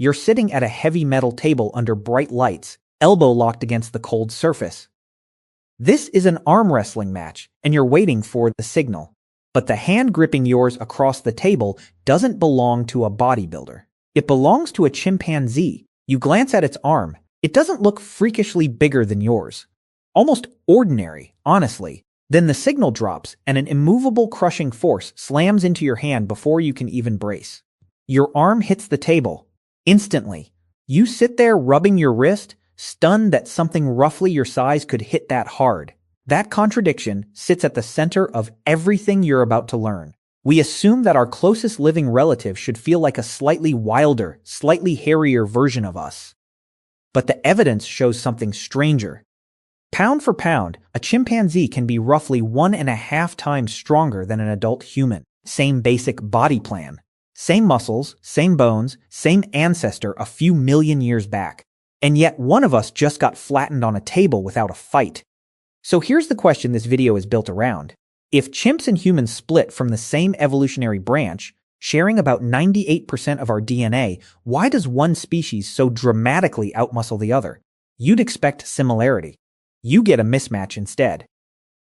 You're sitting at a heavy metal table under bright lights, elbow locked against the cold surface. This is an arm wrestling match, and you're waiting for the signal. But the hand gripping yours across the table doesn't belong to a bodybuilder. It belongs to a chimpanzee. You glance at its arm. It doesn't look freakishly bigger than yours. Almost ordinary, honestly. Then the signal drops, and an immovable crushing force slams into your hand before you can even brace. Your arm hits the table. Instantly, you sit there rubbing your wrist, stunned that something roughly your size could hit that hard. That contradiction sits at the center of everything you're about to learn. We assume that our closest living relative should feel like a slightly wilder, slightly hairier version of us. But the evidence shows something stranger. Pound for pound, a chimpanzee can be roughly 1.5 times stronger than an adult human. Same basic body plan. Same muscles, same bones, same ancestor a few million years back. And yet one of us just got flattened on a table without a fight. So here's the question this video is built around. If chimps and humans split from the same evolutionary branch, sharing about 98% of our DNA, why does one species so dramatically outmuscle the other? You'd expect similarity. You get a mismatch instead.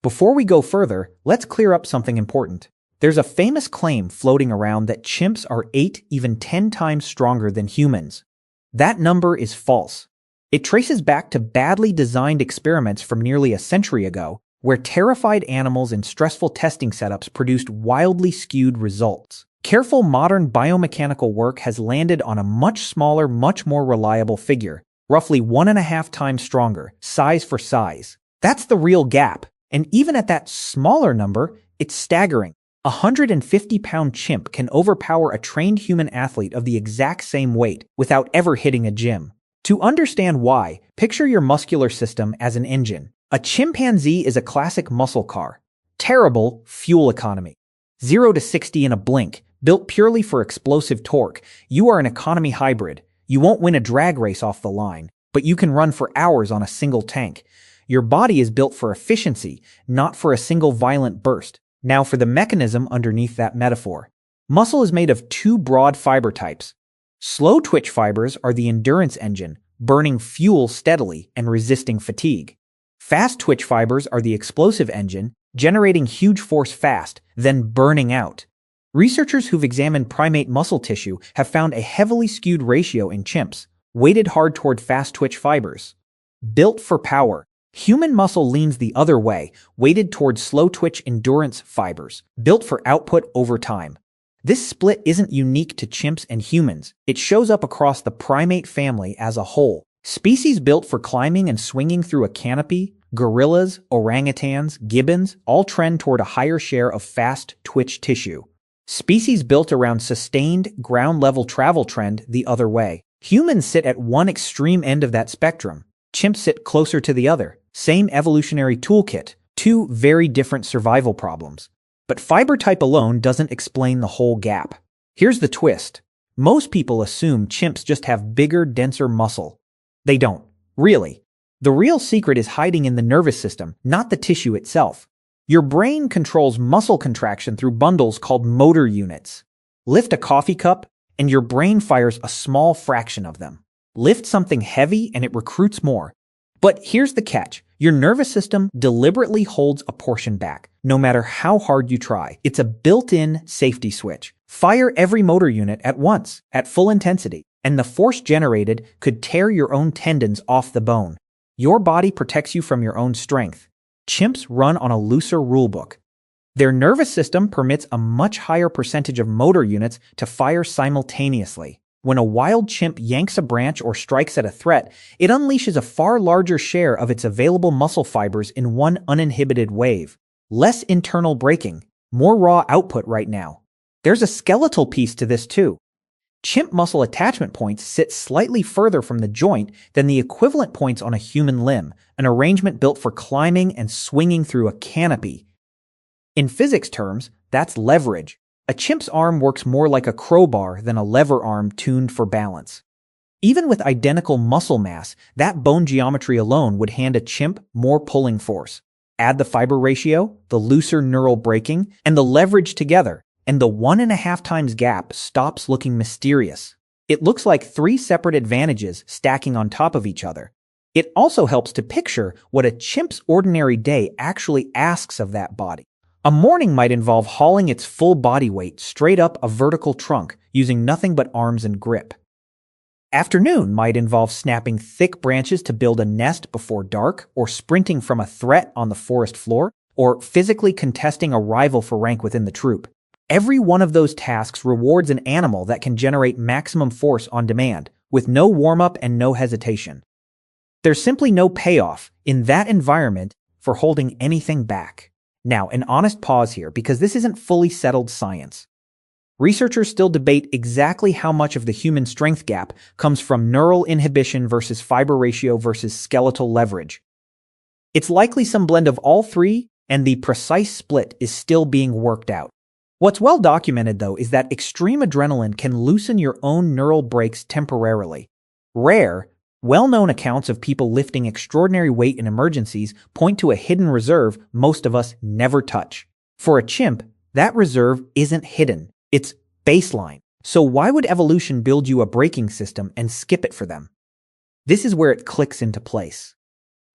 Before we go further, let's clear up something important. There's a famous claim floating around that chimps are 8, even 10 times stronger than humans. That number is false. It traces back to badly designed experiments from nearly a century ago, where terrified animals in stressful testing setups produced wildly skewed results. Careful modern biomechanical work has landed on a much smaller, much more reliable figure, roughly 1.5 times stronger, size for size. That's the real gap, and even at that smaller number, it's staggering. A 150-pound chimp can overpower a trained human athlete of the exact same weight without ever hitting a gym. To understand why, picture your muscular system as an engine. A chimpanzee is a classic muscle car. Terrible fuel economy. 0 to 60 in a blink, built purely for explosive torque. You are an economy hybrid. You won't win a drag race off the line, but you can run for hours on a single tank. Your body is built for efficiency, not for a single violent burst. Now for the mechanism underneath that metaphor. Muscle is made of 2 broad fiber types. Slow twitch fibers are the endurance engine, burning fuel steadily and resisting fatigue. Fast twitch fibers are the explosive engine, generating huge force fast, then burning out. Researchers who've examined primate muscle tissue have found a heavily skewed ratio in chimps, weighted hard toward fast twitch fibers. Built for power. Human muscle leans the other way, weighted towards slow-twitch endurance fibers, built for output over time. This split isn't unique to chimps and humans. It shows up across the primate family as a whole. Species built for climbing and swinging through a canopy, gorillas, orangutans, gibbons, all trend toward a higher share of fast-twitch tissue. Species built around sustained, ground-level travel trend the other way. Humans sit at one extreme end of that spectrum. Chimps sit closer to the other. Same evolutionary toolkit, 2 very different survival problems. But fiber type alone doesn't explain the whole gap. Here's the twist. Most people assume chimps just have bigger, denser muscle. They don't. Really. The real secret is hiding in the nervous system, not the tissue itself. Your brain controls muscle contraction through bundles called motor units. Lift a coffee cup, and your brain fires a small fraction of them. Lift something heavy, and it recruits more. But here's the catch. Your nervous system deliberately holds a portion back, no matter how hard you try. It's a built-in safety switch. Fire every motor unit at once, at full intensity, and the force generated could tear your own tendons off the bone. Your body protects you from your own strength. Chimps run on a looser rulebook. Their nervous system permits a much higher percentage of motor units to fire simultaneously. When a wild chimp yanks a branch or strikes at a threat, it unleashes a far larger share of its available muscle fibers in one uninhibited wave. Less internal braking, more raw output right now. There's a skeletal piece to this too. Chimp muscle attachment points sit slightly further from the joint than the equivalent points on a human limb, an arrangement built for climbing and swinging through a canopy. In physics terms, that's leverage. A chimp's arm works more like a crowbar than a lever arm tuned for balance. Even with identical muscle mass, that bone geometry alone would hand a chimp more pulling force. Add the fiber ratio, the looser neural braking, and the leverage together, and the 1.5 times gap stops looking mysterious. It looks like three separate advantages stacking on top of each other. It also helps to picture what a chimp's ordinary day actually asks of that body. A morning might involve hauling its full body weight straight up a vertical trunk using nothing but arms and grip. Afternoon might involve snapping thick branches to build a nest before dark, or sprinting from a threat on the forest floor, or physically contesting a rival for rank within the troop. Every one of those tasks rewards an animal that can generate maximum force on demand, with no warm-up and no hesitation. There's simply no payoff in that environment for holding anything back. Now, an honest pause here, because this isn't fully settled science. Researchers still debate exactly how much of the human strength gap comes from neural inhibition versus fiber ratio versus skeletal leverage. It's likely some blend of all three, and the precise split is still being worked out. What's well documented, though, is that extreme adrenaline can loosen your own neural brakes temporarily. Rare, well-known accounts of people lifting extraordinary weight in emergencies point to a hidden reserve most of us never touch. For a chimp, that reserve isn't hidden. It's baseline. So why would evolution build you a braking system and skip it for them? This is where it clicks into place.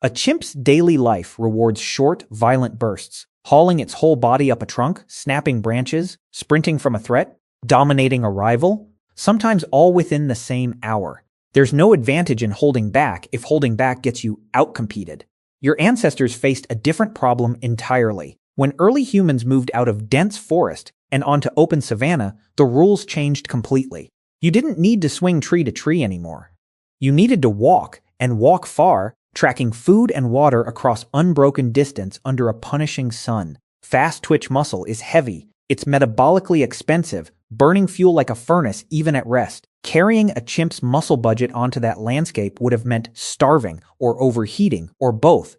A chimp's daily life rewards short, violent bursts, hauling its whole body up a trunk, snapping branches, sprinting from a threat, dominating a rival, sometimes all within the same hour. There's no advantage in holding back if holding back gets you outcompeted. Your ancestors faced a different problem entirely. When early humans moved out of dense forest and onto open savanna, the rules changed completely. You didn't need to swing tree to tree anymore. You needed to walk, and walk far, tracking food and water across unbroken distance under a punishing sun. Fast twitch muscle is heavy. It's metabolically expensive, burning fuel like a furnace even at rest. Carrying a chimp's muscle budget onto that landscape would have meant starving or overheating or both.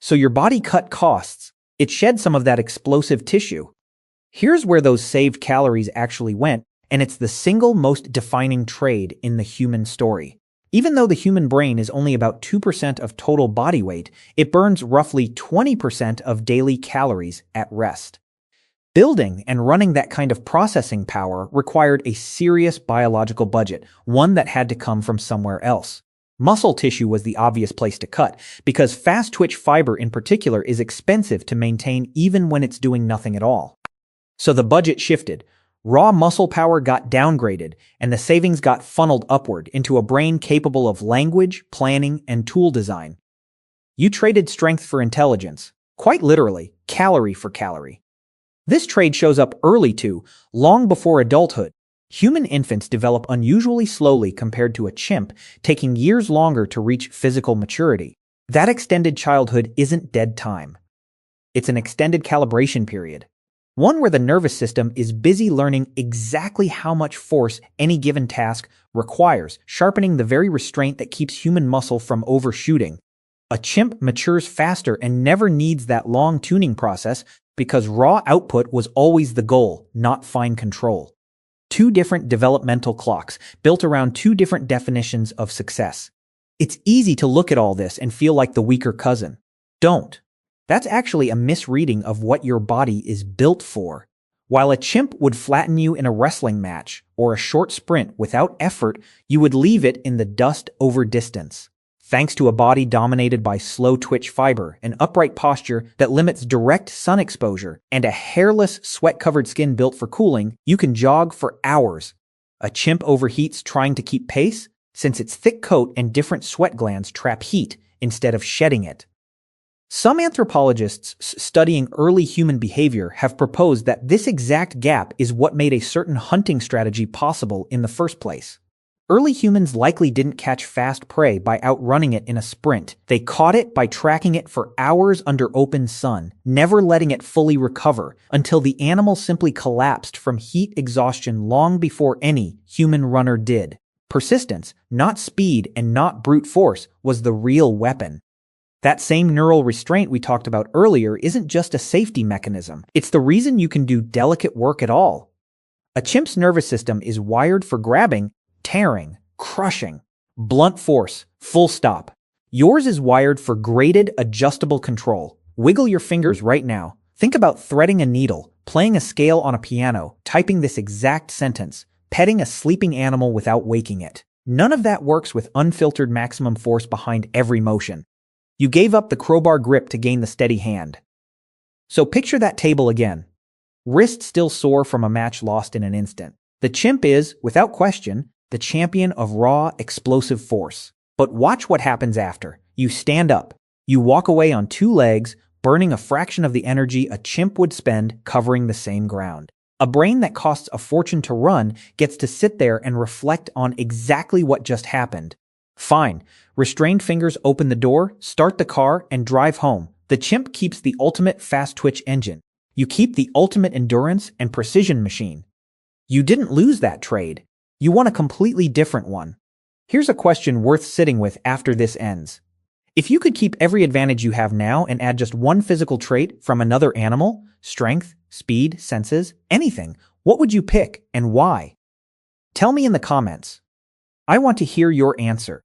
So your body cut costs. It shed some of that explosive tissue. Here's where those saved calories actually went, and it's the single most defining trade in the human story. Even though the human brain is only about 2% of total body weight, it burns roughly 20% of daily calories at rest. Building and running that kind of processing power required a serious biological budget, one that had to come from somewhere else. Muscle tissue was the obvious place to cut, because fast-twitch fiber in particular is expensive to maintain even when it's doing nothing at all. So the budget shifted. Raw muscle power got downgraded, and the savings got funneled upward into a brain capable of language, planning, and tool design. You traded strength for intelligence, quite literally, calorie for calorie. This trade shows up early too, long before adulthood. Human infants develop unusually slowly compared to a chimp, taking years longer to reach physical maturity. That extended childhood isn't dead time. It's an extended calibration period. One where the nervous system is busy learning exactly how much force any given task requires, sharpening the very restraint that keeps human muscle from overshooting. A chimp matures faster and never needs that long tuning process because raw output was always the goal, not fine control. Two different developmental clocks, built around two different definitions of success. It's easy to look at all this and feel like the weaker cousin. Don't. That's actually a misreading of what your body is built for. While a chimp would flatten you in a wrestling match or a short sprint without effort, you would leave it in the dust over distance. Thanks to a body dominated by slow twitch fiber, an upright posture that limits direct sun exposure, and a hairless, sweat-covered skin built for cooling, you can jog for hours. A chimp overheats trying to keep pace, since its thick coat and different sweat glands trap heat instead of shedding it. Some anthropologists studying early human behavior have proposed that this exact gap is what made a certain hunting strategy possible in the first place. Early humans likely didn't catch fast prey by outrunning it in a sprint. They caught it by tracking it for hours under open sun, never letting it fully recover, until the animal simply collapsed from heat exhaustion long before any human runner did. Persistence, not speed and not brute force, was the real weapon. That same neural restraint we talked about earlier isn't just a safety mechanism. It's the reason you can do delicate work at all. A chimp's nervous system is wired for grabbing, tearing, crushing, blunt force, full stop. Yours is wired for graded, adjustable control. Wiggle your fingers right now. Think about threading a needle, playing a scale on a piano, typing this exact sentence. petting a sleeping animal without waking it. None of that works with unfiltered maximum force behind every motion. You gave up the crowbar grip to gain the steady hand. So picture that table again. Wrist still sore from a match lost in an instant. The chimp is, without question, the champion of raw, explosive force. But watch what happens after. You stand up. You walk away on two legs, burning a fraction of the energy a chimp would spend covering the same ground. A brain that costs a fortune to run gets to sit there and reflect on exactly what just happened. Fine. Restrained fingers open the door, start the car, and drive home. The chimp keeps the ultimate fast-twitch engine. You keep the ultimate endurance and precision machine. You didn't lose that trade. You won a completely different one. Here's a question worth sitting with after this ends. If you could keep every advantage you have now and add just one physical trait from another animal, strength, speed, senses, anything, what would you pick and why? Tell me in the comments. I want to hear your answer.